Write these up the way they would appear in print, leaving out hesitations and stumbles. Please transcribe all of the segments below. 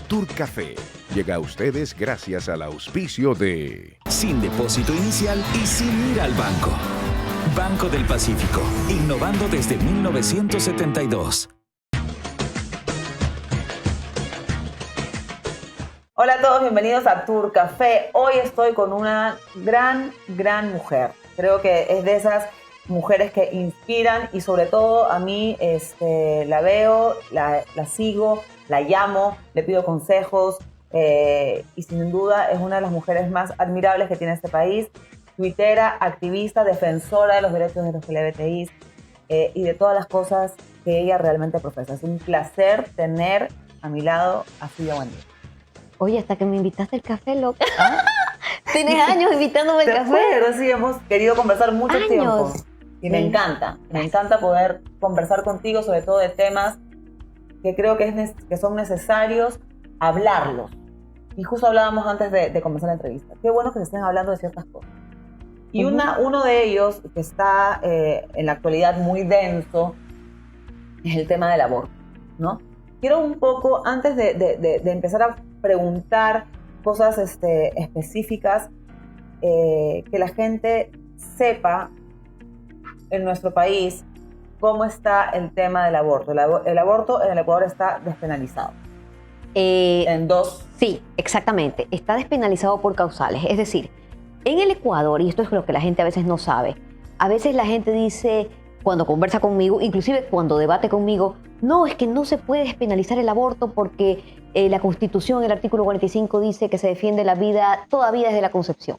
Tour Café llega a ustedes gracias al auspicio de... Sin depósito inicial y sin ir al banco. Banco del Pacífico, innovando desde 1972. Hola a todos, bienvenidos a Tour Café. Hoy estoy con una gran mujer. Creo que es de esas mujeres que inspiran y sobre todo a mí la veo, la sigo, la llamo, le pido consejos y sin duda es una de las mujeres más admirables que tiene este país. Tuitera, activista, defensora de los derechos de los LGBTI y de todas las cosas que ella realmente profesa. Es un placer tener a mi lado a Silvia Buendía. Oye, hasta que me invitaste al café, loca. Tienes años invitándome al café. Pero sí, hemos querido conversar mucho tiempo. Y me encanta poder conversar contigo sobre todo de temas que creo que son necesarios hablarlos. Y justo hablábamos antes de comenzar la entrevista. Qué bueno que se estén hablando de ciertas cosas. Y uno de ellos que está en la actualidad muy denso es el tema del aborto, ¿no? Quiero un poco, antes de empezar a preguntar cosas específicas, que la gente sepa en nuestro país cómo está el tema del aborto. El aborto en el Ecuador está despenalizado. En dos. Sí, exactamente. Está despenalizado por causales. Es decir, en el Ecuador, y esto es lo que la gente a veces no sabe, a veces la gente dice, cuando conversa conmigo, inclusive cuando debate conmigo, no, es que no se puede despenalizar el aborto porque la Constitución, el artículo 45, dice que se defiende la vida, toda vida desde la concepción.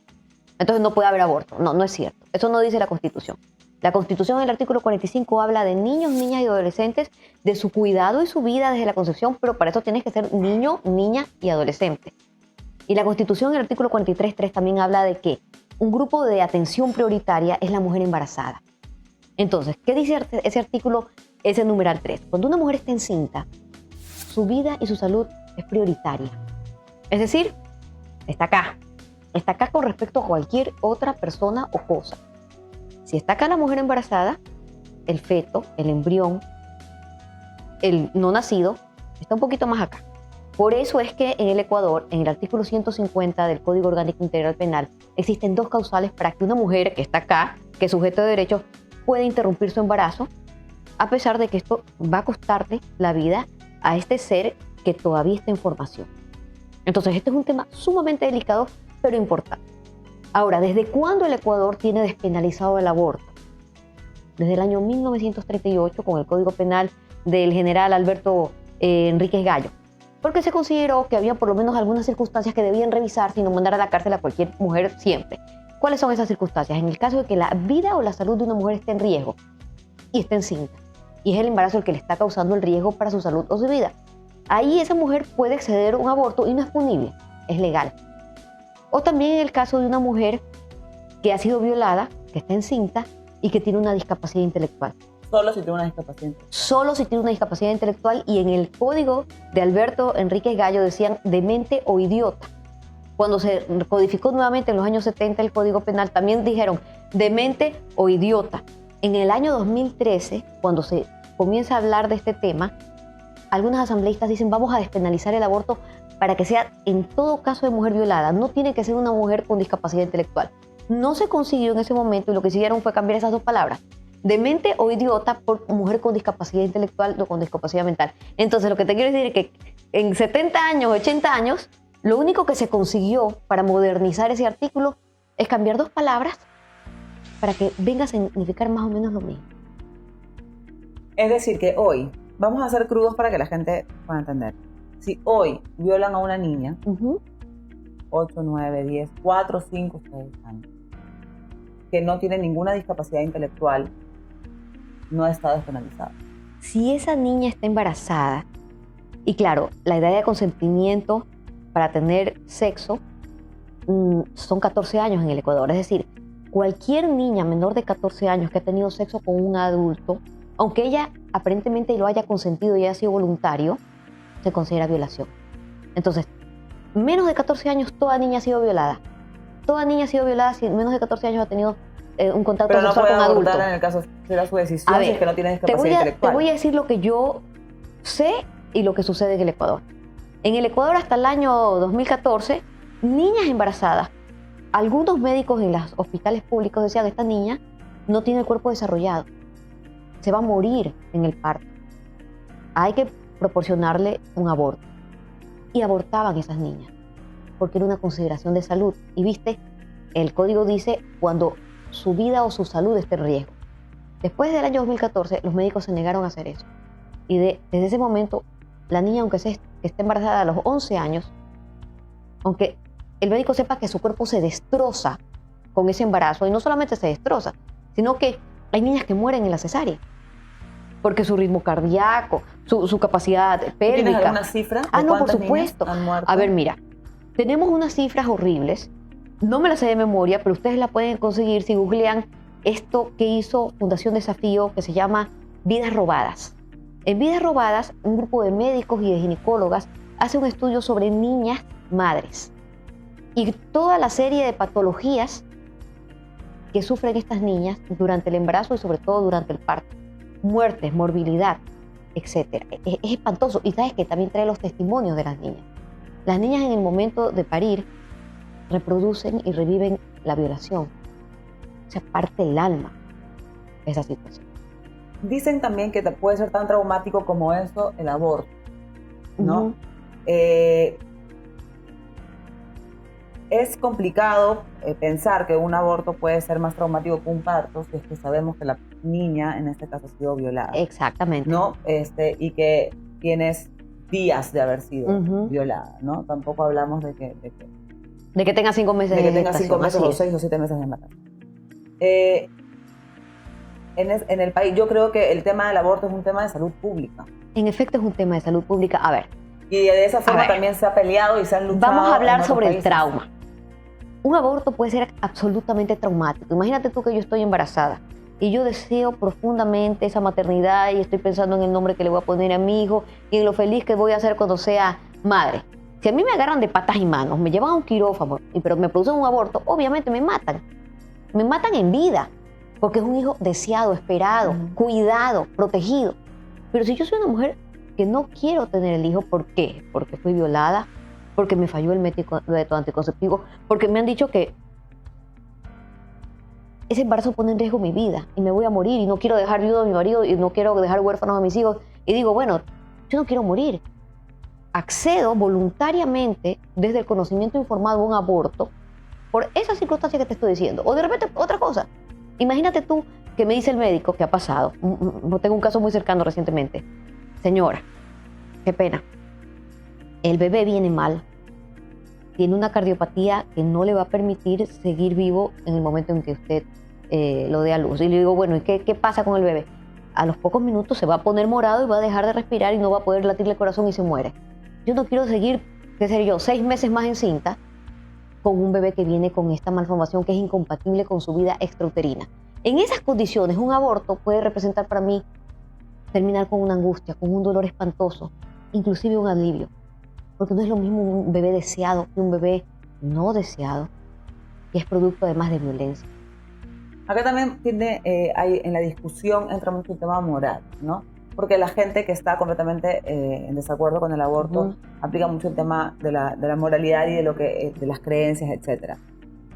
Entonces no puede haber aborto. No, no es cierto. Eso no dice la Constitución. La Constitución, el artículo 45, habla de niños, niñas y adolescentes, de su cuidado y su vida desde la concepción, pero para eso tienes que ser niño, niña y adolescente. Y la Constitución, el artículo 43.3, también habla de que un grupo de atención prioritaria es la mujer embarazada. Entonces, ¿qué dice ese artículo, ese numeral 3? Cuando una mujer está encinta, su vida y su salud es prioritaria. Es decir, está acá con respecto a cualquier otra persona o cosa. Si está acá la mujer embarazada, el feto, el embrión, el no nacido, está un poquito más acá. Por eso es que en el Ecuador, en el artículo 150 del Código Orgánico Integral Penal, existen dos causales para que una mujer que está acá, que es sujeto de derechos, pueda interrumpir su embarazo, a pesar de que esto va a costarle la vida a este ser que todavía está en formación. Entonces, este es un tema sumamente delicado, pero importante. Ahora, ¿desde cuándo el Ecuador tiene despenalizado el aborto? Desde el año 1938, con el Código Penal del general Alberto Enríquez Gallo, porque se consideró que había por lo menos algunas circunstancias que debían revisarse y no mandar a la cárcel a cualquier mujer siempre. ¿Cuáles son esas circunstancias? En el caso de que la vida o la salud de una mujer esté en riesgo y esté encinta, y es el embarazo el que le está causando el riesgo para su salud o su vida, ahí esa mujer puede acceder a un aborto y no es punible, es legal. O también en el caso de una mujer que ha sido violada, que está encinta y que tiene una discapacidad intelectual. Solo si tiene una discapacidad intelectual. Solo si tiene una discapacidad intelectual, y en el código de Alberto Enríquez Gallo decían demente o idiota. Cuando se codificó nuevamente en los años 70 el Código Penal, también dijeron demente o idiota. En el año 2013, cuando se comienza a hablar de este tema, algunas asambleístas dicen vamos a despenalizar el aborto para que sea en todo caso de mujer violada. No tiene que ser una mujer con discapacidad intelectual. No se consiguió en ese momento y lo que hicieron fue cambiar esas dos palabras. Demente o idiota por mujer con discapacidad intelectual o con discapacidad mental. Entonces lo que te quiero decir es que en 70 años, 80 años, lo único que se consiguió para modernizar ese artículo es cambiar dos palabras para que venga a significar más o menos lo mismo. Es decir, que hoy, vamos a ser crudos para que la gente pueda entender. Si hoy violan a una niña, 8, 9, 10, 4, 5, 6 años, que no tiene ninguna discapacidad intelectual, no está despenalizado. Si esa niña está embarazada, y claro, la edad de consentimiento para tener sexo son 14 años en el Ecuador, es decir, cualquier niña menor de 14 años que ha tenido sexo con un adulto, aunque ella aparentemente lo haya consentido y haya sido voluntario, se considera violación. Entonces, menos de 14 años, toda niña ha sido violada. Toda niña ha sido violada si menos de 14 años ha tenido un contacto sexual con adulto. Pero no puede abortar en el caso de su decisión si es que no tiene discapacidad intelectual. Te voy a decir lo que yo sé y lo que sucede en el Ecuador. En el Ecuador hasta el año 2014, niñas embarazadas, algunos médicos en los hospitales públicos decían que esta niña no tiene el cuerpo desarrollado, se va a morir en el parto, hay que proporcionarle un aborto. Y abortaban esas niñas, porque era una consideración de salud. Y viste, el código dice cuando su vida o su salud esté en riesgo. Después del año 2014, los médicos se negaron a hacer eso. Y desde ese momento, la niña, aunque esté embarazada a los 11 años, aunque el médico sepa que su cuerpo se destroza con ese embarazo, y no solamente se destroza, sino que hay niñas que mueren en la cesárea, porque su ritmo cardíaco, su capacidad pélvica. ¿Tienes alguna cifra? No, por supuesto. Han muerto? A ver, mira, tenemos unas cifras horribles, no me las sé de memoria, pero ustedes la pueden conseguir si googlean esto que hizo Fundación Desafío, que se llama Vidas Robadas. En Vidas Robadas, un grupo de médicos y de ginecólogas hace un estudio sobre niñas madres y toda la serie de patologías que sufren estas niñas durante el embarazo y sobre todo durante el parto. Muertes, morbilidad, etc. Es espantoso. Y sabes que también trae los testimonios de las niñas. Las niñas en el momento de parir reproducen y reviven la violación. O sea, parte el alma esa situación. Dicen también que puede ser tan traumático como eso el aborto, ¿no? Uh-huh. Es complicado pensar que un aborto puede ser más traumático que un parto si es que sabemos que la niña en este caso ha sido violada. Exactamente. ¿No? Y que tienes días de haber sido violada, ¿no? Tampoco hablamos de que tenga 5 meses de de que tenga 5 meses o 6 o 7 meses de embarazo. En el país, yo creo que el tema del aborto es un tema de salud pública. En efecto, es un tema de salud pública. A ver. Y de esa forma también se ha peleado y se han luchado. Vamos a hablar sobre países. el trauma. Un aborto puede ser absolutamente traumático. Imagínate tú que yo estoy embarazada y yo deseo profundamente esa maternidad y estoy pensando en el nombre que le voy a poner a mi hijo y en lo feliz que voy a ser cuando sea madre. Si a mí me agarran de patas y manos, me llevan a un quirófano, pero me producen un aborto, obviamente me matan. Me matan en vida, porque es un hijo deseado, esperado, cuidado, protegido. Pero si yo soy una mujer que no quiero tener el hijo, ¿por qué? Porque fui violada, porque me falló el método anticonceptivo, porque me han dicho que ese embarazo pone en riesgo mi vida y me voy a morir y no quiero dejar viudo a mi marido y no quiero dejar huérfanos a mis hijos. Y digo, bueno, yo no quiero morir. Accedo voluntariamente desde el conocimiento informado a un aborto por esa circunstancia que te estoy diciendo. O de repente otra cosa. Imagínate tú que me dice el médico que ha pasado. Tengo un caso muy cercano recientemente. Señora, qué pena. El bebé viene mal. Tiene una cardiopatía que no le va a permitir seguir vivo en el momento en que usted lo dé a luz. Y le digo, bueno, ¿y qué pasa con el bebé? A los pocos minutos se va a poner morado y va a dejar de respirar y no va a poder latirle el corazón y se muere. Yo no quiero seguir, 6 meses más encinta con un bebé que viene con esta malformación que es incompatible con su vida extrauterina. En esas condiciones, un aborto puede representar para mí terminar con una angustia, con un dolor espantoso, inclusive un alivio. Porque no es lo mismo un bebé deseado que un bebé no deseado, y es producto además de violencia. Acá también hay, en la discusión entra mucho el tema moral, ¿no? Porque la gente que está completamente en desacuerdo con el aborto aplica mucho el tema de la moralidad y de las creencias, etc.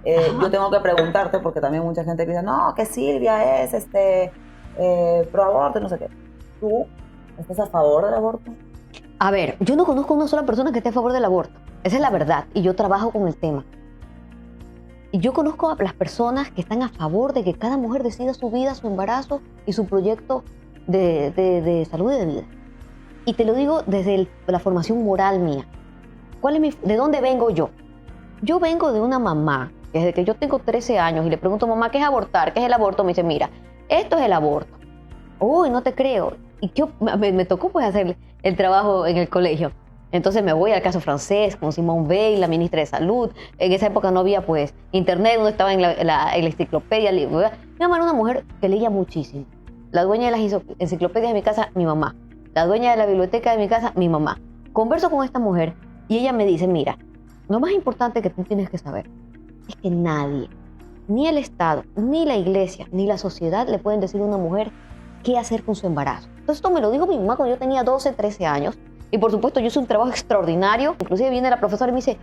Yo tengo que preguntarte, porque también mucha gente piensa, no, que Silvia es pro aborto, no sé qué. ¿Tú estás a favor del aborto? A ver, yo no conozco una sola persona que esté a favor del aborto. Esa es la verdad, y yo trabajo con el tema. Y yo conozco a las personas que están a favor de que cada mujer decida su vida, su embarazo y su proyecto de salud y de vida. Y te lo digo desde la formación moral mía. ¿De dónde vengo yo? Yo vengo de una mamá, que desde que yo tengo 13 años y le pregunto, mamá, ¿qué es abortar? ¿Qué es el aborto? Me dice, mira, esto es el aborto. Uy, no te creo. Y me tocó pues hacer el trabajo en el colegio. Entonces me voy al caso francés con Simone Veil, la ministra de Salud. En esa época no había pues internet, uno estaba en la enciclopedia. Mi mamá era una mujer que leía muchísimo. La dueña de las enciclopedias de mi casa, mi mamá. La dueña de la biblioteca de mi casa, mi mamá. Converso con esta mujer y ella me dice, mira, lo más importante que tú tienes que saber es que nadie, ni el Estado, ni la iglesia, ni la sociedad le pueden decir a una mujer qué hacer con su embarazo. Entonces esto me lo dijo mi mamá cuando yo tenía 12, 13 años Y por supuesto, yo hice un trabajo extraordinario. Inclusive viene la profesora y me dice,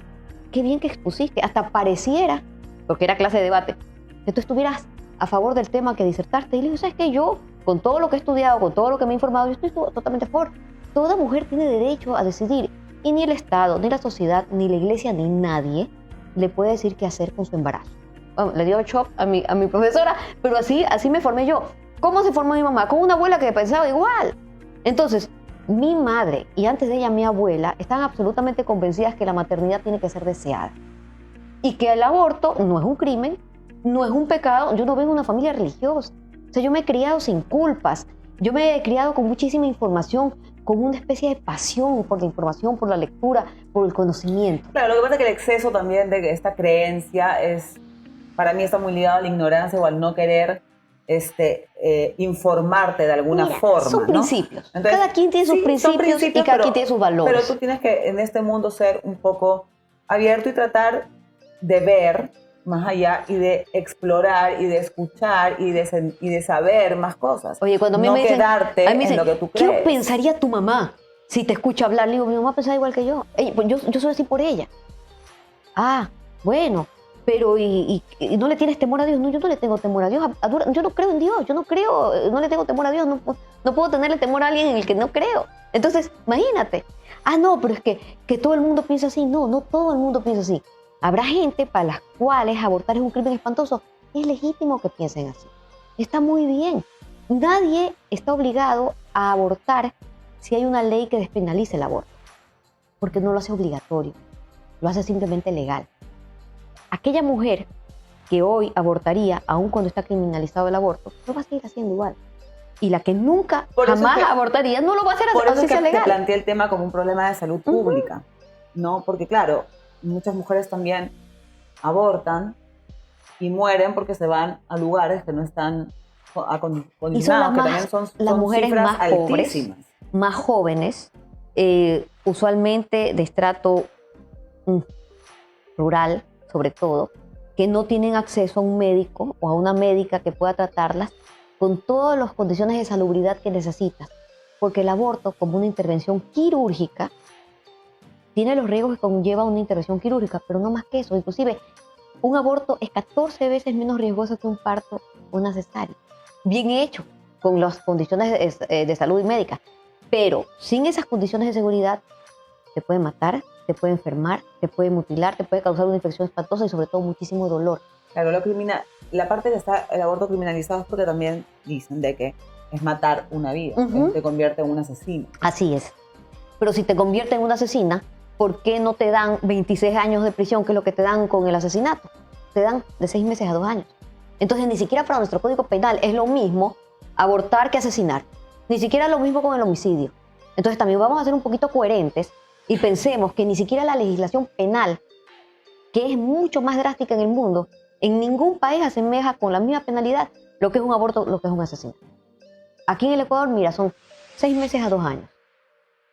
qué bien que expusiste. Hasta pareciera, porque era clase de debate, que tú estuvieras a favor del tema que disertaste. Y le digo, ¿sabes qué? Yo, con todo lo que he estudiado, con todo lo que me he informado, yo estoy totalmente a favor. Toda mujer tiene derecho a decidir. Y ni el Estado, ni la sociedad, ni la iglesia, ni nadie le puede decir qué hacer con su embarazo. Bueno, le dio shock a mi profesora, pero así me formé yo. ¿Cómo se formó mi mamá? Con una abuela que pensaba igual. Entonces, mi madre y antes de ella mi abuela están absolutamente convencidas que la maternidad tiene que ser deseada. Y que el aborto no es un crimen, no es un pecado. Yo no vengo de una familia religiosa. O sea, yo me he criado sin culpas. Yo me he criado con muchísima información, con una especie de pasión por la información, por la lectura, por el conocimiento. Claro, lo que pasa es que el exceso también de esta creencia para mí está muy ligado a la ignorancia o al no querer informarte de alguna forma. Son principios. ¿No? Entonces, cada quien tiene sus principios y cada quien tiene sus valores. Pero tú tienes que en este mundo ser un poco abierto y tratar de ver más allá y de explorar y de escuchar y de saber más cosas. Oye, cuando a mí no me dicen, quedarte en lo que tú crees. ¿Qué pensaría tu mamá si te escucha hablar? Le digo, mi mamá pensaba igual que yo. Pues yo soy así por ella. Ah, bueno, pero ¿y no le tienes temor a Dios? No, yo no le tengo temor a Dios. Yo no creo en Dios, no le tengo temor a Dios. No puedo tenerle temor a alguien en el que no creo. Entonces, imagínate. Ah, no, pero es que todo el mundo piensa así. No todo el mundo piensa así. Habrá gente para las cuales abortar es un crimen espantoso. Es legítimo que piensen así. Está muy bien. Nadie está obligado a abortar si hay una ley que despenalice el aborto, porque no lo hace obligatorio, lo hace simplemente legal. Aquella mujer que hoy abortaría, aun cuando está criminalizado el aborto, lo va a seguir haciendo igual. Y la que nunca, jamás abortaría, no lo va a hacer así sea legal. Por eso es que te planteé el tema como un problema de salud pública, ¿no? Porque claro, muchas mujeres también abortan y mueren porque se van a lugares que no están condicionados, que también son las mujeres cifras más altísimas. Pobres, más jóvenes, usualmente de estrato rural, sobre todo, que no tienen acceso a un médico o a una médica que pueda tratarlas con todas las condiciones de salubridad que necesitas. Porque el aborto, como una intervención quirúrgica, tiene los riesgos que conlleva una intervención quirúrgica, pero no más que eso. Inclusive, un aborto es 14 veces menos riesgoso que un parto o una cesárea. Bien hecho, con las condiciones de salud y médica. Pero sin esas condiciones de seguridad, te puede matar, te puede enfermar, te puede mutilar, te puede causar una infección espantosa y sobre todo muchísimo dolor. Claro, la parte que está el aborto criminalizado es porque también dicen de que es matar una vida, que te convierte en un asesino. Así es. Pero si te convierte en una asesina, ¿por qué no te dan 26 años de prisión, que es lo que te dan con el asesinato? Te dan de 6 meses a 2 años. Entonces, ni siquiera para nuestro Código Penal es lo mismo abortar que asesinar. Ni siquiera es lo mismo con el homicidio. Entonces, también vamos a ser un poquito coherentes y pensemos que ni siquiera la legislación penal, que es mucho más drástica en el mundo, en ningún país asemeja con la misma penalidad lo que es un aborto, lo que es un asesinato. Aquí en el Ecuador, mira, son 6 meses a 2 años.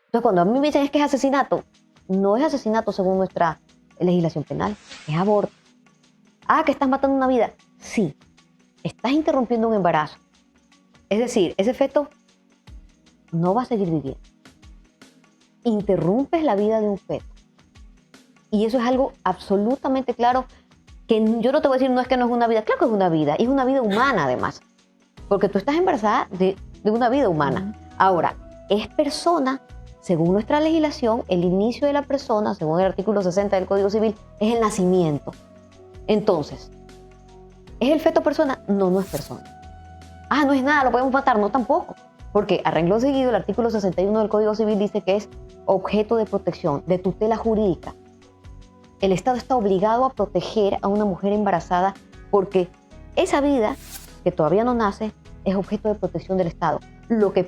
Entonces, cuando a mí me dicen es que es asesinato, no es asesinato según nuestra legislación penal, es aborto. Ah, que estás matando una vida. Sí, estás interrumpiendo un embarazo. Es decir, ese feto no va a seguir viviendo. Interrumpes la vida de un feto. Y eso es algo absolutamente claro, que yo no te voy a decir, no es que no es una vida. Claro que es una vida, y es una vida humana además. Porque tú estás embarazada de una vida humana. Ahora, es persona, según nuestra legislación, el inicio de la persona, según el artículo 60 del Código Civil, es el nacimiento. Entonces, ¿es el feto persona? No, no es persona. Ah, no es nada, lo podemos matar. No, tampoco. Porque a renglón seguido, el artículo 61 del Código Civil dice que es objeto de protección, de tutela jurídica. El Estado está obligado a proteger a una mujer embarazada porque esa vida que todavía no nace es objeto de protección del Estado. Lo que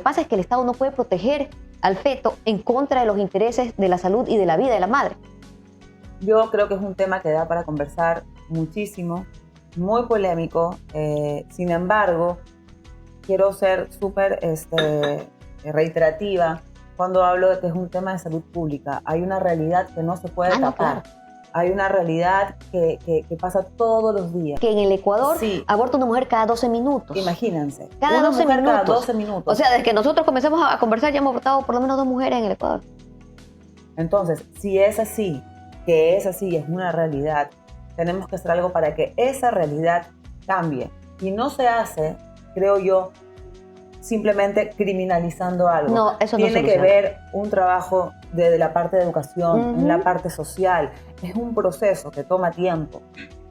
pasa es que el Estado no puede proteger al feto en contra de los intereses de la salud y de la vida de la madre. Yo creo que es un tema que da para conversar muchísimo, muy polémico. Sin embargo, quiero ser súper reiterativa cuando hablo de que es un tema de salud pública. Hay una realidad que no se puede tapar. Claro. hay una realidad que pasa todos los días. Que en el Ecuador aborta una mujer cada 12 minutos. Imagínense. Cada 12 minutos. Cada 12 minutos. O sea, desde que nosotros comenzamos a conversar ya hemos abortado por lo menos 2 mujeres en el Ecuador. Entonces, si es así, que es así, es una realidad, tenemos que hacer algo para que esa realidad cambie. Y no se hace, creo yo, simplemente criminalizando algo. No, eso no tiene que ver un trabajo desde la parte de educación, en la parte social. Es un proceso que toma tiempo.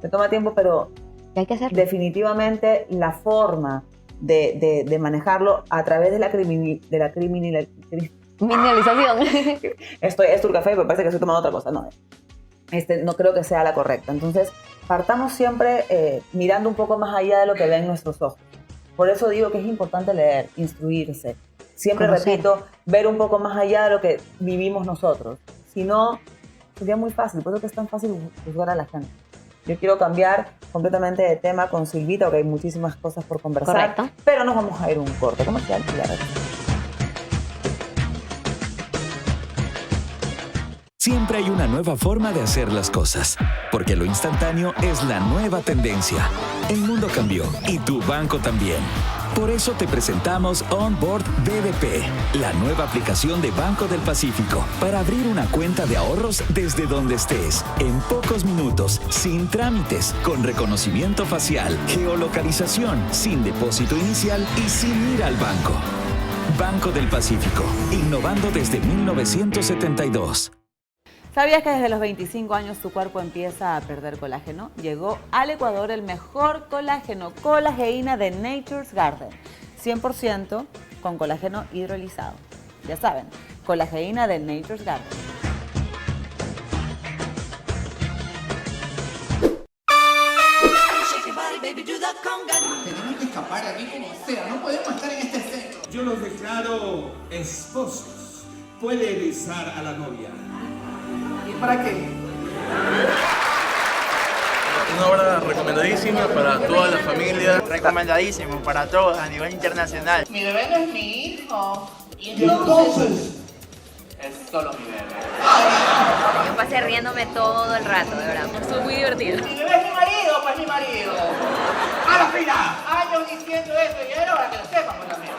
Que toma tiempo, pero hay que hacerlo. Definitivamente la forma de manejarlo a través de la criminalización. Esto es Turcafé, pero parece que estoy tomando otra cosa. No, no creo que sea la correcta. Entonces, partamos siempre mirando un poco más allá de lo que ven nuestros ojos. Por eso digo que es importante leer, instruirse. Siempre repito, ver un poco más allá de lo que vivimos nosotros. Si no, sería muy fácil. Por eso que es tan fácil juzgar a la gente. Yo quiero cambiar completamente de tema con Silvita, porque hay muchísimas cosas por conversar. Correcto. Pero nos vamos a ir a un corte comercial y ya regresamos. Siempre hay una nueva forma de hacer las cosas, porque lo instantáneo es la nueva tendencia. El mundo cambió y tu banco también. Por eso te presentamos Onboard BDP, la nueva aplicación de Banco del Pacífico para abrir una cuenta de ahorros desde donde estés, en pocos minutos, sin trámites, con reconocimiento facial, geolocalización, sin depósito inicial y sin ir al banco. Banco del Pacífico, innovando desde 1972. ¿Sabías que desde los 25 años tu cuerpo empieza a perder colágeno? Llegó al Ecuador el mejor colágeno, Colageína de Nature's Garden. 100% con colágeno hidrolizado. Ya saben, Colageína de Nature's Garden. Tenemos que escapar de aquí como sea, no podemos estar en este centro. Yo los declaro esposos. Puede besar a la novia. ¿Y para qué? Una obra recomendadísima para toda la familia. Recomendadísimo para todos a nivel internacional. Mi bebé no es mi hijo. Y entonces es solo mi bebé. Yo pasé riéndome todo el rato, de verdad. Estuvo muy divertido. Mi bebé es mi marido, pues mi marido. ¡A la fila! Años diciendo eso y era hora que lo sepamos también.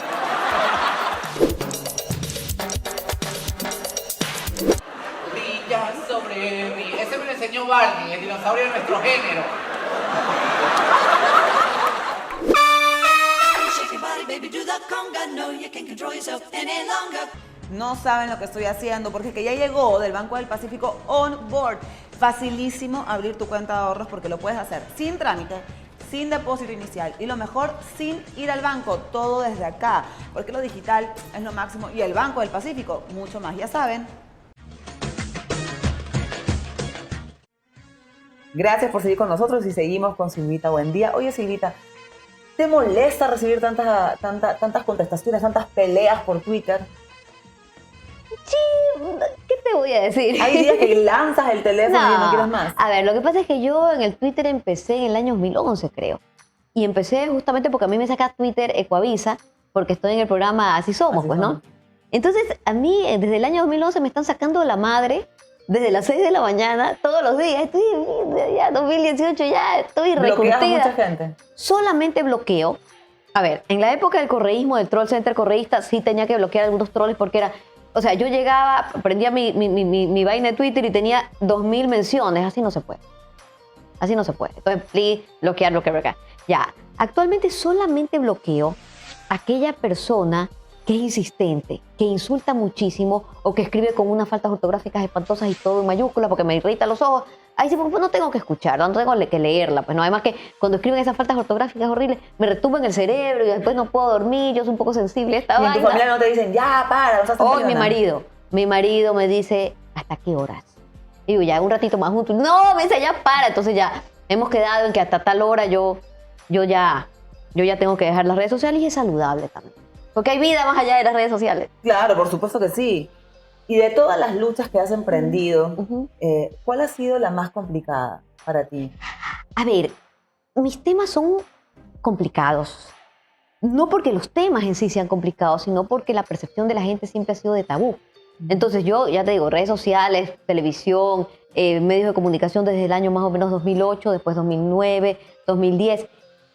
Brilla sobre mí. Ese me lo enseñó Barney, el dinosaurio de nuestro género. No saben lo que estoy haciendo porque que ya llegó del Banco del Pacífico Onboard. Facilísimo abrir tu cuenta de ahorros porque lo puedes hacer sin trámite, sin depósito inicial y lo mejor, sin ir al banco, todo desde acá, porque lo digital es lo máximo y el Banco del Pacífico mucho más, ya saben. Gracias por seguir con nosotros y seguimos con Silvita. Buen día. Oye, Silvita, ¿te molesta recibir tantas contestaciones, tantas peleas por Twitter? Sí, ¿qué te voy a decir? Hay días que lanzas el teléfono y no quieres más. A ver, lo que pasa es que yo en el Twitter empecé en el año 2011, creo. Y empecé justamente porque a mí me saca Twitter Ecuavisa, porque estoy en el programa Así Somos, Así pues, somos. ¿no? Entonces, a mí desde el año 2011 me están sacando la madre desde las 6 de la mañana, todos los días. Estoy ya 2018, ya estoy recurtida. ¿Bloqueas a mucha gente? Solamente bloqueo. A ver, en la época del correísmo, del troll center correísta, sí tenía que bloquear algunos trolls porque era... O sea, yo llegaba, prendía mi vaina de Twitter y tenía 2000 menciones. Así no se puede. Así no se puede. Entonces, please, bloquear. Ya, actualmente solamente bloqueo a aquella persona que es insistente, que insulta muchísimo o que escribe con unas faltas ortográficas espantosas y todo en mayúsculas porque me irrita los ojos. Ahí sí, pues no tengo que escucharla, no tengo que leerla. Pues no, además que cuando escriben esas faltas ortográficas horribles, me retumban el cerebro y después no puedo dormir. Yo soy un poco sensible a esta Y en vaina. tu familia no te dicen, ya, para, no seas tan Hoy peleona. mi marido me dice, ¿hasta qué horas? Y digo, ya un ratito más juntos. No, me dice, ya para. Entonces ya hemos quedado en que hasta tal hora yo ya tengo que dejar las redes sociales y es saludable también. Porque hay vida más allá de las redes sociales. Claro, por supuesto que sí. Y de todas las luchas que has emprendido, ¿cuál ha sido la más complicada para ti? A ver, mis temas son complicados. No porque los temas en sí sean complicados, sino porque la percepción de la gente siempre ha sido de tabú. Entonces yo, ya te digo, redes sociales, televisión, medios de comunicación desde el año más o menos 2008, después 2009, 2010.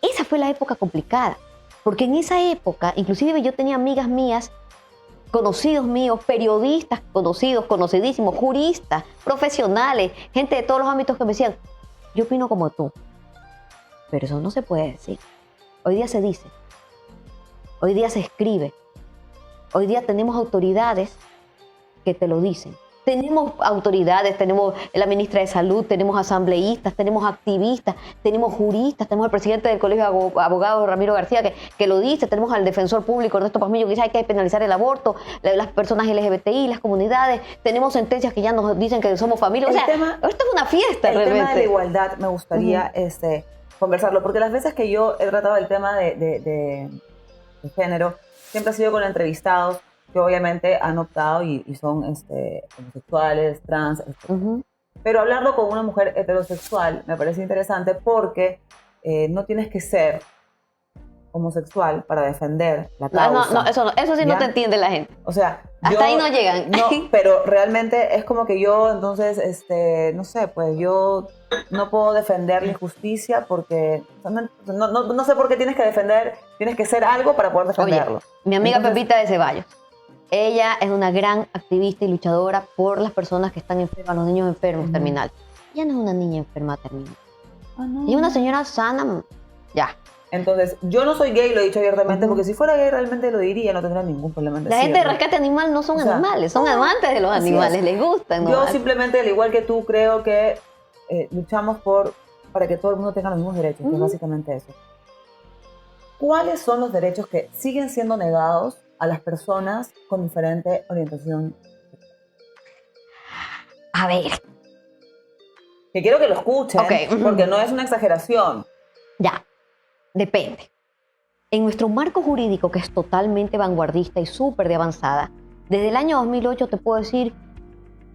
Esa fue la época complicada, porque en esa época, inclusive yo tenía amigas mías, conocidos míos, periodistas conocidos, conocidísimos, juristas, profesionales, gente de todos los ámbitos que me decían, yo opino como tú, pero eso no se puede decir. Hoy día se dice, hoy día se escribe, hoy día tenemos autoridades que te lo dicen. Tenemos autoridades, tenemos la ministra de Salud, tenemos asambleístas, tenemos activistas, tenemos juristas, tenemos al presidente del Colegio de Abogados, Ramiro García, que lo dice, tenemos al defensor público, Ernesto Pazmiño, que dice que hay que penalizar el aborto, las personas LGBTI, las comunidades, tenemos sentencias que ya nos dicen que somos familia. O sea, esto es una fiesta realmente. El tema de la igualdad me gustaría conversarlo, porque las veces que yo he tratado el tema de género, siempre ha sido con entrevistados que obviamente han optado y son homosexuales, trans, pero hablarlo con una mujer heterosexual me parece interesante porque no tienes que ser homosexual para defender la causa. Eso sí, ¿ya? No te entiende la gente. O sea, hasta ahí no llegan. No, pero realmente es como que yo, entonces, no sé, pues yo no puedo defender la injusticia porque no sé por qué tienes que ser algo para poder defenderlo. Oye, mi amiga Pepita de Ceballos, ella es una gran activista y luchadora por las personas que están enfermas, los niños enfermos terminal. Ella no es una niña enferma terminal. No. Ella es una señora sana, ya. Entonces, yo no soy gay, lo he dicho abiertamente, porque si fuera gay realmente lo diría, no tendría ningún problema en decirlo. La gente de rescate animal no son animales, son amantes de los animales, les gustan. ¿no? Yo simplemente, al igual que tú, creo que luchamos para que todo el mundo tenga los mismos derechos, que es básicamente eso. ¿Cuáles son los derechos que siguen siendo negados a las personas con diferente orientación? A ver. Que quiero que lo escuchen, porque no es una exageración. Ya, depende. En nuestro marco jurídico, que es totalmente vanguardista y súper de avanzada, desde el año 2008 te puedo decir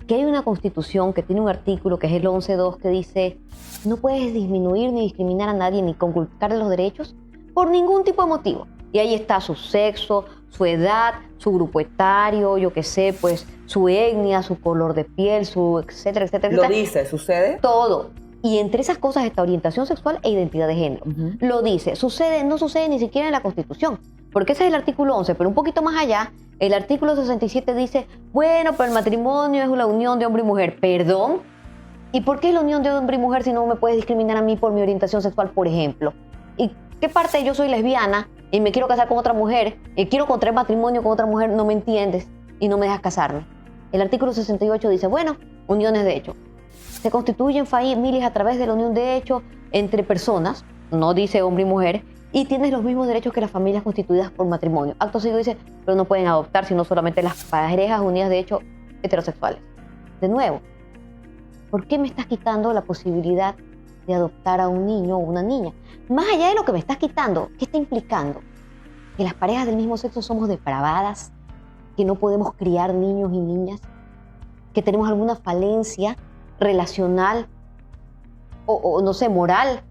que hay una constitución que tiene un artículo, que es el 11.2, que dice no puedes disminuir ni discriminar a nadie ni conculcarle los derechos por ningún tipo de motivo. Y ahí está su sexo, su edad, su grupo etario, yo qué sé, pues su etnia, su color de piel, su etcétera, etcétera. ¿Lo dice? ¿Sucede? Todo. Y entre esas cosas está orientación sexual e identidad de género. Lo dice. ¿Sucede? No sucede ni siquiera en la Constitución. Porque ese es el artículo 11, pero un poquito más allá, el artículo 67 dice, bueno, pero el matrimonio es una unión de hombre y mujer. ¿Perdón? ¿Y por qué es la unión de hombre y mujer si no me puedes discriminar a mí por mi orientación sexual, por ejemplo? ¿Y qué parte yo soy lesbiana y me quiero casar con otra mujer y quiero contraer matrimonio con otra mujer, no me entiendes y no me dejas casarme? El artículo 68 dice, bueno, uniones de hecho. Se constituyen familias a través de la unión de hecho entre personas, no dice hombre y mujer, y tienes los mismos derechos que las familias constituidas por matrimonio. Acto seguido dice, pero no pueden adoptar sino solamente las parejas unidas de hecho heterosexuales. De nuevo, ¿por qué me estás quitando la posibilidad de adoptar a un niño o una niña? Más allá de lo que me estás quitando, ¿qué está implicando? Que las parejas del mismo sexo somos depravadas, que no podemos criar niños y niñas, que tenemos alguna falencia relacional o no sé, moral.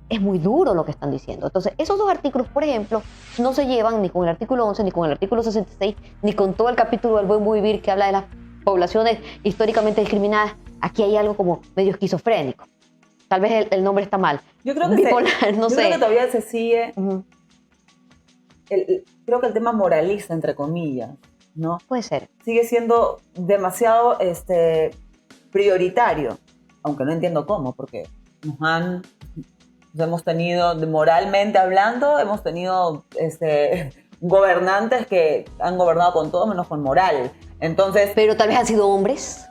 Es muy duro lo que están diciendo. Entonces, esos dos artículos, por ejemplo, no se llevan ni con el artículo 11, ni con el artículo 66, ni con todo el capítulo del buen vivir que habla de las poblaciones históricamente discriminadas. Aquí hay algo como medio esquizofrénico. Tal vez el nombre está mal. Yo creo que bipolar, no sé. Creo que todavía se sigue. Creo que el tema moralista, entre comillas, ¿no? Puede ser. Sigue siendo demasiado prioritario, aunque no entiendo cómo, porque hemos tenido, moralmente hablando, hemos tenido gobernantes que han gobernado con todo menos con moral. Entonces, pero tal vez han sido hombres.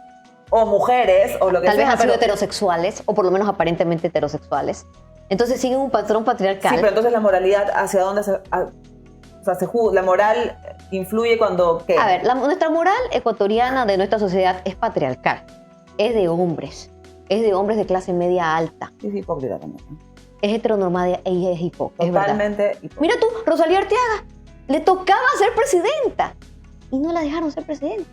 O mujeres, o lo que sea. Tal vez han sido heterosexuales, o por lo menos aparentemente heterosexuales. Entonces siguen un patrón patriarcal. Sí, pero entonces la moralidad, ¿hacia dónde la moral influye cuando qué? A ver, nuestra moral ecuatoriana de nuestra sociedad es patriarcal. Es de hombres. Es de hombres de clase media alta. Es hipócrita también. Es heteronormada y es hipócrita. Totalmente hipócrita. Mira tú, Rosalía Arteaga, le tocaba ser presidenta y no la dejaron ser presidenta.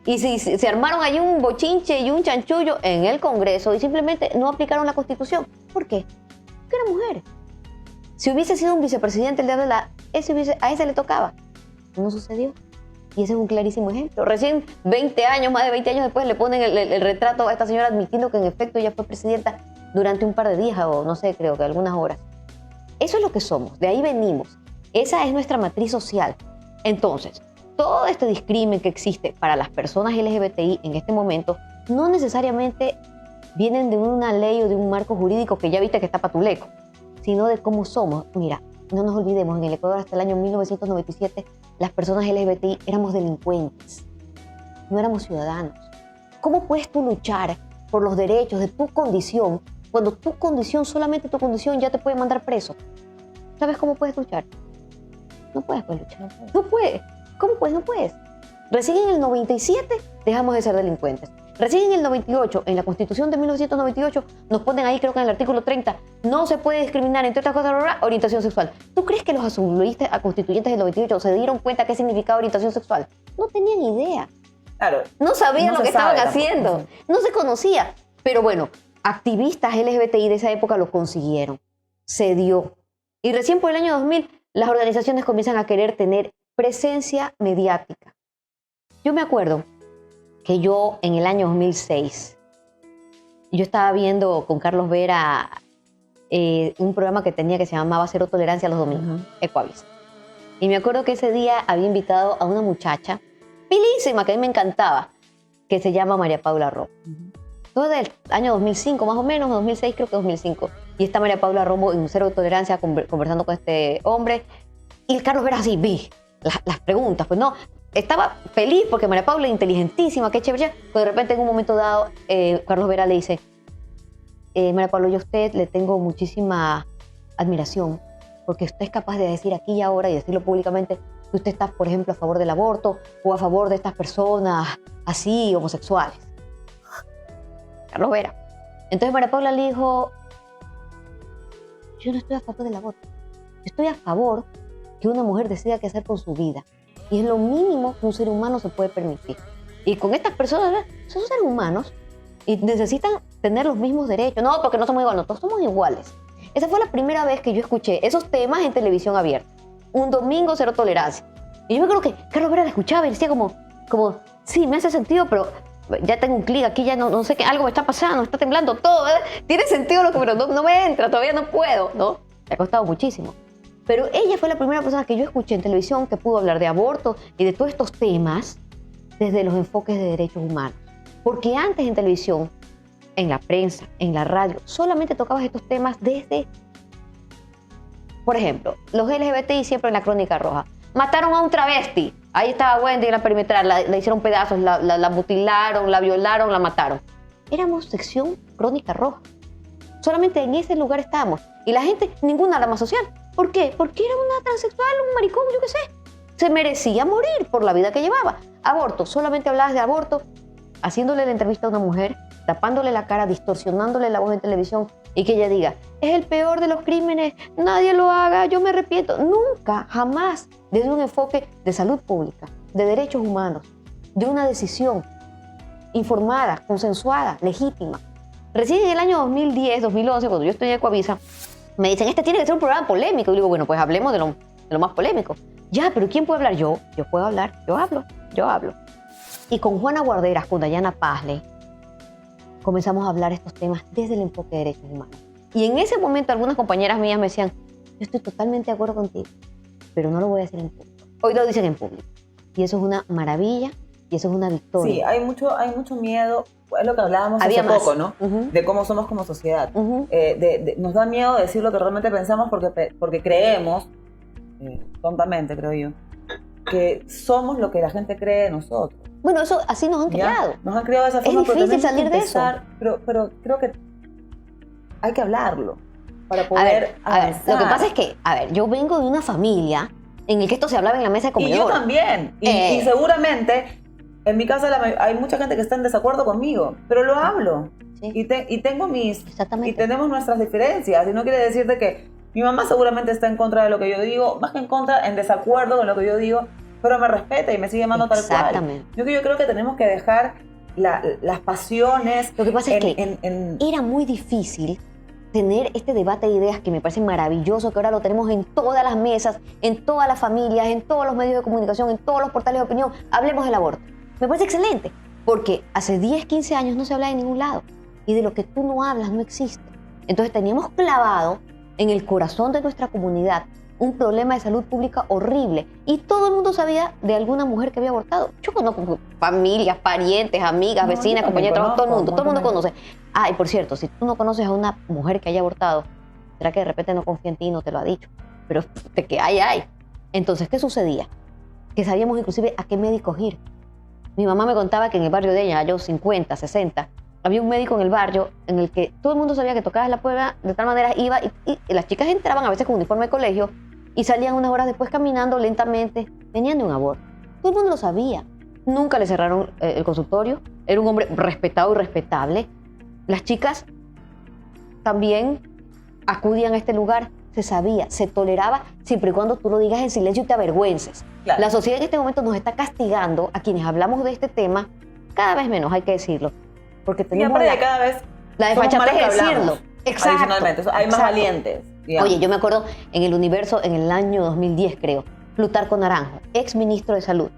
Y se armaron ahí un bochinche y un chanchullo en el Congreso y simplemente no aplicaron la Constitución. ¿Por qué? Porque era mujer. Si hubiese sido un vicepresidente el día de a ese le tocaba. No sucedió. Y ese es un clarísimo ejemplo. Recién 20 años, más de 20 años después, le ponen el retrato a esta señora admitiendo que en efecto ella fue presidenta durante un par de días o no sé, creo que algunas horas. Eso es lo que somos, de ahí venimos. Esa es nuestra matriz social. Entonces, todo este discrimen que existe para las personas LGBTI en este momento no necesariamente vienen de una ley o de un marco jurídico que ya viste que está patuleco, sino de cómo somos. Mira, no nos olvidemos, en el Ecuador hasta el año 1997 las personas LGBTI éramos delincuentes, no éramos ciudadanos. ¿Cómo puedes tú luchar por los derechos de tu condición cuando tu condición, solamente tu condición, ya te puede mandar preso? ¿Sabes cómo puedes luchar? No puedes luchar. No puedes. ¿Cómo puedes? No puedes. Recién en el 97 dejamos de ser delincuentes. Recién en el 98, en la Constitución de 1998, nos ponen ahí, creo que en el artículo 30, no se puede discriminar, entre otras cosas, orientación sexual. ¿Tú crees que los asambleístas constituyentes del 98 se dieron cuenta qué significaba orientación sexual? No tenían idea. Claro. No sabían lo que estaban haciendo. Tampoco. No se conocía. Pero bueno, activistas LGBTI de esa época lo consiguieron. Se dio. Y recién por el año 2000, las organizaciones comienzan a querer tener presencia mediática. Yo me acuerdo que yo en el año 2006, yo estaba viendo con Carlos Vera un programa que tenía que se llamaba Cero Tolerancia los domingos, Ecuavisa. Y me acuerdo que ese día había invitado a una muchacha, pilísima, que a mí me encantaba, que se llama María Paula Romo. Todo del año 2005 más o menos, 2006 creo que 2005. Y está María Paula Romo en Cero Tolerancia conversando con este hombre. Y Carlos Vera así, vi las preguntas, pues no, estaba feliz porque María Paula inteligentísima, qué chévere, pero de repente en un momento dado Carlos Vera le dice, María Paula, yo a usted le tengo muchísima admiración porque usted es capaz de decir aquí y ahora y decirlo públicamente que usted está, por ejemplo, a favor del aborto o a favor de estas personas así, homosexuales. Carlos Vera. Entonces María Paula le dijo, yo no estoy a favor del aborto, yo estoy a favor que una mujer decida qué hacer con su vida. Y es lo mínimo que un ser humano se puede permitir. Y con estas personas, son seres humanos y necesitan tener los mismos derechos. No, porque no somos iguales, no, todos somos iguales. Esa fue la primera vez que yo escuché esos temas en televisión abierta. Un domingo, Cero Tolerancia. Y yo me acuerdo que Carlos Vera la escuchaba y decía como sí, me hace sentido, pero ya tengo un clic aquí, ya no sé qué, algo me está pasando, está temblando todo, tiene sentido lo que, pero no me entra, todavía no puedo, ¿no? Me ha costado muchísimo. Pero ella fue la primera persona que yo escuché en televisión que pudo hablar de aborto y de todos estos temas desde los enfoques de derechos humanos. Porque antes en televisión, en la prensa, en la radio, solamente tocabas estos temas desde, por ejemplo, los LGBTI siempre en la Crónica Roja. Mataron a un travesti. Ahí estaba Wendy en la perimetral, la hicieron pedazos, la mutilaron, la violaron, la mataron. Éramos sección Crónica Roja. Solamente en ese lugar estábamos. Y la gente, ninguna alarma social. ¿Por qué? Porque era una transexual, un maricón, yo qué sé. Se merecía morir por la vida que llevaba. Aborto, solamente hablabas de aborto, haciéndole la entrevista a una mujer, tapándole la cara, distorsionándole la voz en televisión y que ella diga, es el peor de los crímenes, nadie lo haga, yo me arrepiento. Nunca, jamás, desde un enfoque de salud pública, de derechos humanos, de una decisión informada, consensuada, legítima. Recién en el año 2010, 2011, cuando yo estoy en Ecuavisa, me dicen, este tiene que ser un programa polémico. Y digo, bueno, pues hablemos de lo más polémico. Ya, pero ¿quién puede hablar? Yo puedo hablar, yo hablo. Y con Juana Guarderas, con Dayana Pazley, comenzamos a hablar estos temas desde el enfoque de derechos humanos. Y en ese momento algunas compañeras mías me decían, yo estoy totalmente de acuerdo contigo, pero no lo voy a decir en público. Hoy lo dicen en público. Y eso es una maravilla y eso es una victoria. Sí, hay mucho miedo. Es lo que hablábamos hace poco, ¿no? De cómo somos como sociedad. Nos da miedo decir lo que realmente pensamos porque creemos, tontamente creo yo, que somos lo que la gente cree de nosotros. Bueno, eso así nos han criado. Nos han criado de esa forma. Es difícil salir de eso. Pero creo que hay que hablarlo para poder avanzar. Lo que pasa es que, yo vengo de una familia en la que esto se hablaba en la mesa de comedor. Y yo también. Y seguramente en mi casa hay mucha gente que está en desacuerdo conmigo, pero lo hablo. Sí. Y tengo y tenemos nuestras diferencias. Y no quiere decirte que mi mamá seguramente está en contra de lo que yo digo, más que en contra, en desacuerdo con lo que yo digo, pero me respeta y me sigue amando tal cual. Exactamente. Yo creo que tenemos que dejar las pasiones. Lo que pasa es que era muy difícil tener este debate de ideas que me parece maravilloso, que ahora lo tenemos en todas las mesas, en todas las familias, en todos los medios de comunicación, en todos los portales de opinión. Hablemos del aborto. Me parece excelente, porque hace 10, 15 años no se habla de ningún lado. Y de lo que tú no hablas no existe. Entonces teníamos clavado en el corazón de nuestra comunidad un problema de salud pública horrible. Y todo el mundo sabía de alguna mujer que había abortado. Yo conozco familias, parientes, amigas, vecinas, compañeras de trabajo, todo el mundo conoce. Ah, y por cierto, si tú no conoces a una mujer que haya abortado, será que de repente no confía en ti y no te lo ha dicho. Pero de que hay. Entonces, ¿qué sucedía? Que sabíamos inclusive a qué médicos ir. Mi mamá me contaba que en el barrio de ella, yo 50, 60, había un médico en el barrio en el que todo el mundo sabía que tocabas la puerta, de tal manera iba y las chicas entraban a veces con uniforme de colegio y salían unas horas después caminando lentamente, venían de un aborto. Todo el mundo lo sabía. Nunca le cerraron el consultorio. Era un hombre respetado y respetable. Las chicas también acudían a este lugar. Se sabía, se toleraba, siempre y cuando tú lo digas en silencio y te avergüences. Claro. La sociedad en este momento nos está castigando a quienes hablamos de este tema cada vez menos, hay que decirlo. Porque tenemos cada vez la desfachatez de decirlo. Exacto. Adicionalmente, hay más valientes. Digamos. Oye, yo me acuerdo en el Universo, en el año 2010 creo, Plutarco Naranjo, ex ministro de Salud,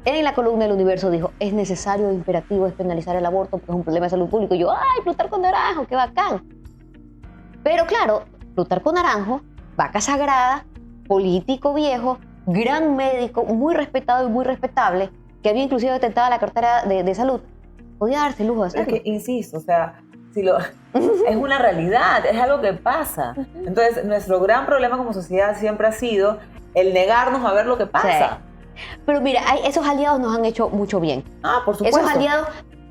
él en la columna del Universo dijo, es necesario e imperativo despenalizar el aborto porque es un problema de salud pública. Y yo, ¡ay, Plutarco Naranjo, qué bacán! Pero claro, Plutarco Naranjo, vaca sagrada, político viejo, gran médico, muy respetado y muy respetable, que había inclusive detentado la cartera de salud, podía darse el lujo de hacerlo. Es que, insisto, o sea, es una realidad, es algo que pasa. Entonces, nuestro gran problema como sociedad siempre ha sido el negarnos a ver lo que pasa. Sí. Pero mira, esos aliados nos han hecho mucho bien. Ah, por supuesto. Esos aliados,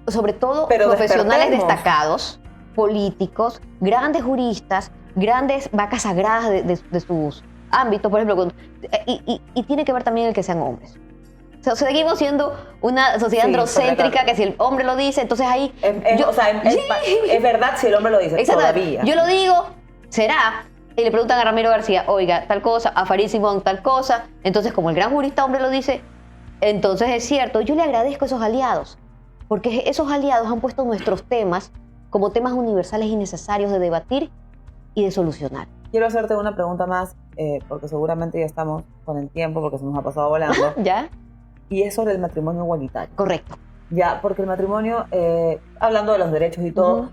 sobre todo pero profesionales destacados, políticos, grandes juristas, grandes vacas sagradas de sus ámbitos, por ejemplo, y tiene que ver también el que sean hombres. O sea, seguimos siendo una sociedad androcéntrica que si el hombre lo dice, entonces ahí... es verdad si el hombre lo dice, todavía. Yo lo digo, será, y le preguntan a Ramiro García, oiga, tal cosa, a Farid Simón, tal cosa, entonces como el gran jurista hombre lo dice, entonces es cierto. Yo le agradezco a esos aliados, porque esos aliados han puesto nuestros temas como temas universales y necesarios de debatir y de solucionar. Quiero hacerte una pregunta más, porque seguramente ya estamos con el tiempo, porque se nos ha pasado volando. ¿Ya? Y es sobre el matrimonio igualitario. Correcto. Ya, porque el matrimonio, hablando de los derechos y todo,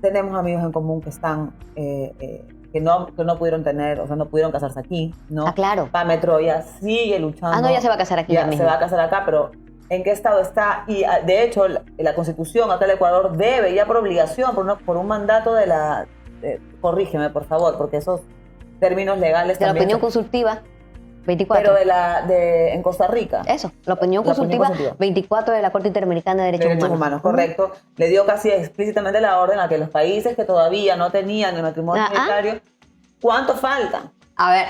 tenemos amigos en común que están, que no pudieron tener, o sea, no pudieron casarse aquí, ¿no? Ah, claro. Pame Troya sigue luchando. Ah, no, ya se va a casar aquí. Ya se va a casar acá, pero ¿en qué estado está? Y de hecho, la Constitución acá en Ecuador debe, ya por obligación, por un mandato de la... corrígeme, por favor, porque esos términos legales de también... la opinión consultiva 24. Pero en Costa Rica. Eso, la opinión consultiva 24 de la Corte Interamericana de Derechos Humanos. Correcto. Le dio casi explícitamente la orden a que los países que todavía no tenían el matrimonio igualitario, ¿cuánto falta? A ver,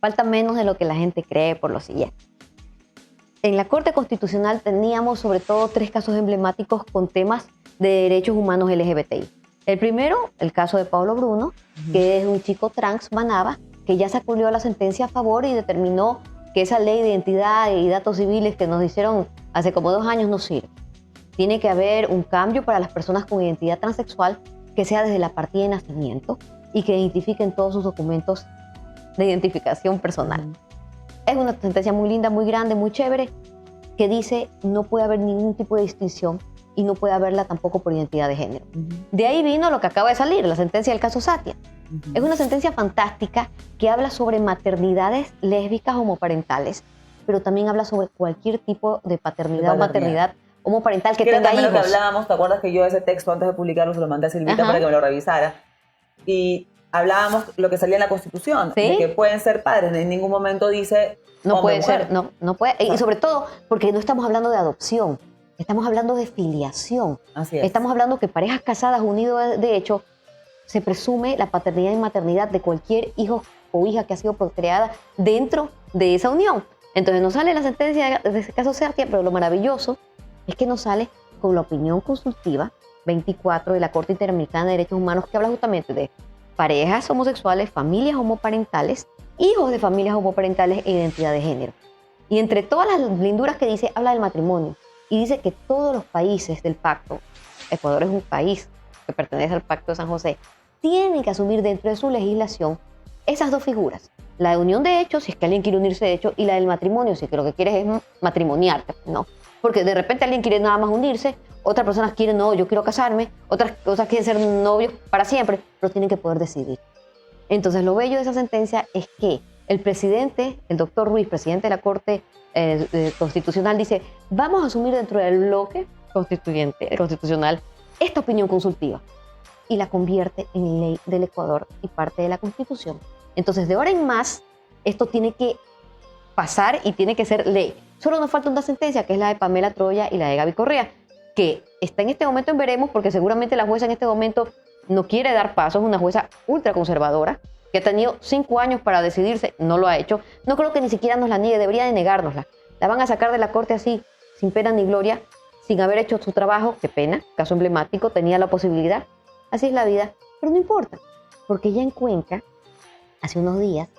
falta menos de lo que la gente cree por lo siguiente. En la Corte Constitucional teníamos sobre todo 3 casos emblemáticos con temas de derechos humanos LGBTI. El primero, el caso de Pablo Bruno, que es un chico trans manaba, que ya sacudió la sentencia a favor y determinó que esa ley de identidad y datos civiles que nos hicieron hace como 2 años no sirve. Tiene que haber un cambio para las personas con identidad transexual que sea desde la partida de nacimiento y que identifiquen todos sus documentos de identificación personal. Es una sentencia muy linda, muy grande, muy chévere, que dice no puede haber ningún tipo de distinción y no puede haberla tampoco por identidad de género. De ahí vino lo que acaba de salir, la sentencia del caso Satia. Es una sentencia fantástica que habla sobre maternidades lésbicas homoparentales, pero también habla sobre cualquier tipo de paternidad o maternidad homoparental que tenga hijos. Que hablábamos, ¿te acuerdas que yo ese texto antes de publicarlo se lo mandé a Silvita para que me lo revisara? Y hablábamos lo que salía en la Constitución, de que pueden ser padres, en ningún momento dice no puede ser, no puede. Y sobre todo porque no estamos hablando de adopción, estamos hablando de filiación. Así es. Estamos hablando que parejas casadas unidas de hecho se presume la paternidad y maternidad de cualquier hijo o hija que ha sido procreada dentro de esa unión. Entonces nos sale la sentencia de ese caso Satia, pero lo maravilloso es que nos sale con la opinión consultiva 24 de la Corte Interamericana de Derechos Humanos, que habla justamente de parejas homosexuales, familias homoparentales, hijos de familias homoparentales e identidad de género. Y entre todas las linduras que dice, habla del matrimonio y dice que todos los países del pacto, Ecuador es un país que pertenece al Pacto de San José, tienen que asumir dentro de su legislación esas dos figuras. La de unión de hechos, si es que alguien quiere unirse de hecho, y la del matrimonio, si es que lo que quieres es matrimoniarte, ¿no? Porque de repente alguien quiere nada más unirse, otras personas quieren, no, yo quiero casarme, otras cosas quieren ser novios para siempre, pero tienen que poder decidir. Entonces, lo bello de esa sentencia es que el presidente, el doctor Ruiz, presidente de la Corte Constitucional, dice, vamos a asumir dentro del bloque constitucional esta opinión consultiva y la convierte en ley del Ecuador y parte de la Constitución. Entonces, de ahora en más, esto tiene que pasar y tiene que ser ley. Solo nos falta una sentencia, que es la de Pamela Troya y la de Gaby Correa, que está en este momento en veremos, porque seguramente la jueza en este momento no quiere dar pasos, una jueza ultraconservadora, que ha tenido 5 años para decidirse, no lo ha hecho. No creo que ni siquiera nos la niegue, debería de negárnosla. La van a sacar de la corte así, sin pena ni gloria, sin haber hecho su trabajo. Qué pena, caso emblemático, tenía la posibilidad. Así es la vida, pero no importa, porque ya en Cuenca, hace unos días,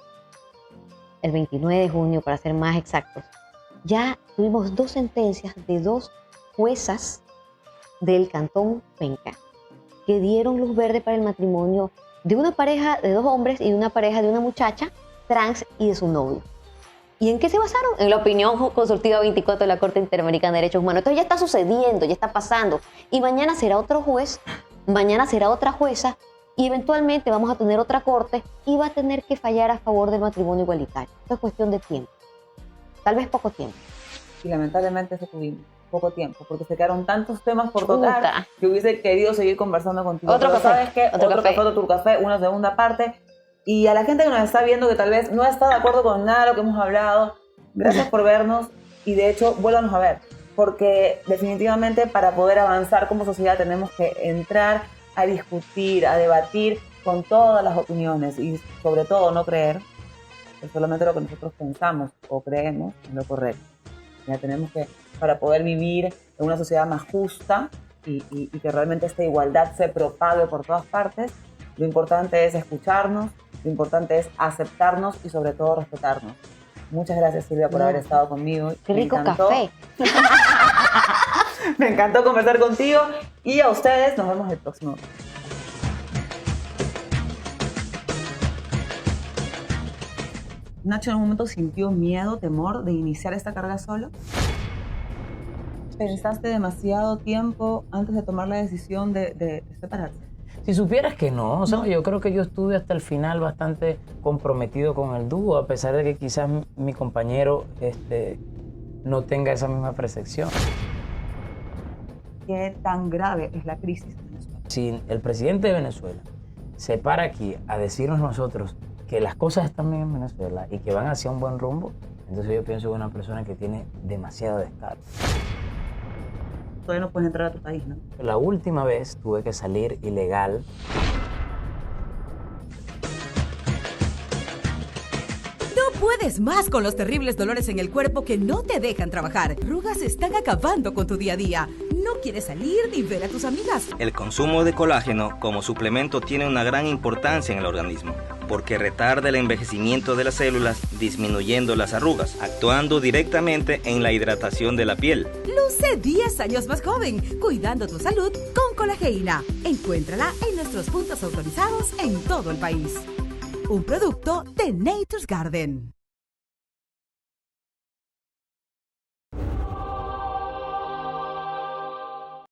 el 29 de junio, para ser más exactos, ya tuvimos 2 sentencias de 2 juezas del Cantón Cuenca que dieron luz verde para el matrimonio de una pareja de 2 hombres y de una pareja de una muchacha trans y de su novio. ¿Y en qué se basaron? En la opinión consultiva 24 de la Corte Interamericana de Derechos Humanos. Entonces ya está sucediendo, ya está pasando. Y mañana será otro juez, mañana será otra jueza, y eventualmente vamos a tener otra corte y va a tener que fallar a favor del matrimonio igualitario. Esto es cuestión de tiempo. Tal vez poco tiempo. Y lamentablemente eso tuvimos. Poco tiempo, porque se quedaron tantos temas por tocar que hubiese querido seguir conversando contigo. Otro café. ¿Sabes qué? Otro café, otro café, una segunda parte. Y a la gente que nos está viendo que tal vez no está de acuerdo con nada de lo que hemos hablado, gracias por vernos y de hecho vuélvanos a ver, porque definitivamente para poder avanzar como sociedad tenemos que entrar a discutir, a debatir con todas las opiniones y sobre todo no creer que solamente lo que nosotros pensamos o creemos es lo correcto. Ya tenemos que, para poder vivir en una sociedad más justa y que realmente esta igualdad se propague por todas partes, lo importante es escucharnos, lo importante es aceptarnos y sobre todo respetarnos. Muchas gracias, Silvia, por haber estado conmigo. Qué rico café. Me encantó conversar contigo y a ustedes nos vemos el próximo. Nacho, ¿en algún momento sintió miedo, temor de iniciar esta carrera solo? ¿Pensaste demasiado tiempo antes de tomar la decisión de separarse? Si supieras que no, o sea, yo creo que yo estuve hasta el final bastante comprometido con el dúo, a pesar de que quizás mi compañero no tenga esa misma percepción. ¿Qué tan grave es la crisis en Venezuela? Si el presidente de Venezuela se para aquí a decirnos nosotros que las cosas están bien en Venezuela y que van hacia un buen rumbo, entonces yo pienso que es una persona que tiene demasiado descaro. Todavía no puedes entrar a tu país, ¿no? La última vez tuve que salir ilegal. No puedes más con los terribles dolores en el cuerpo que no te dejan trabajar. Arrugas están acabando con tu día a día. No quieres salir ni ver a tus amigas. El consumo de colágeno como suplemento tiene una gran importancia en el organismo, porque retarda el envejecimiento de las células, disminuyendo las arrugas, actuando directamente en la hidratación de la piel. Luce 10 años más joven, cuidando tu salud con Colageina. Encuéntrala en nuestros puntos autorizados en todo el país. Un producto de Nature's Garden.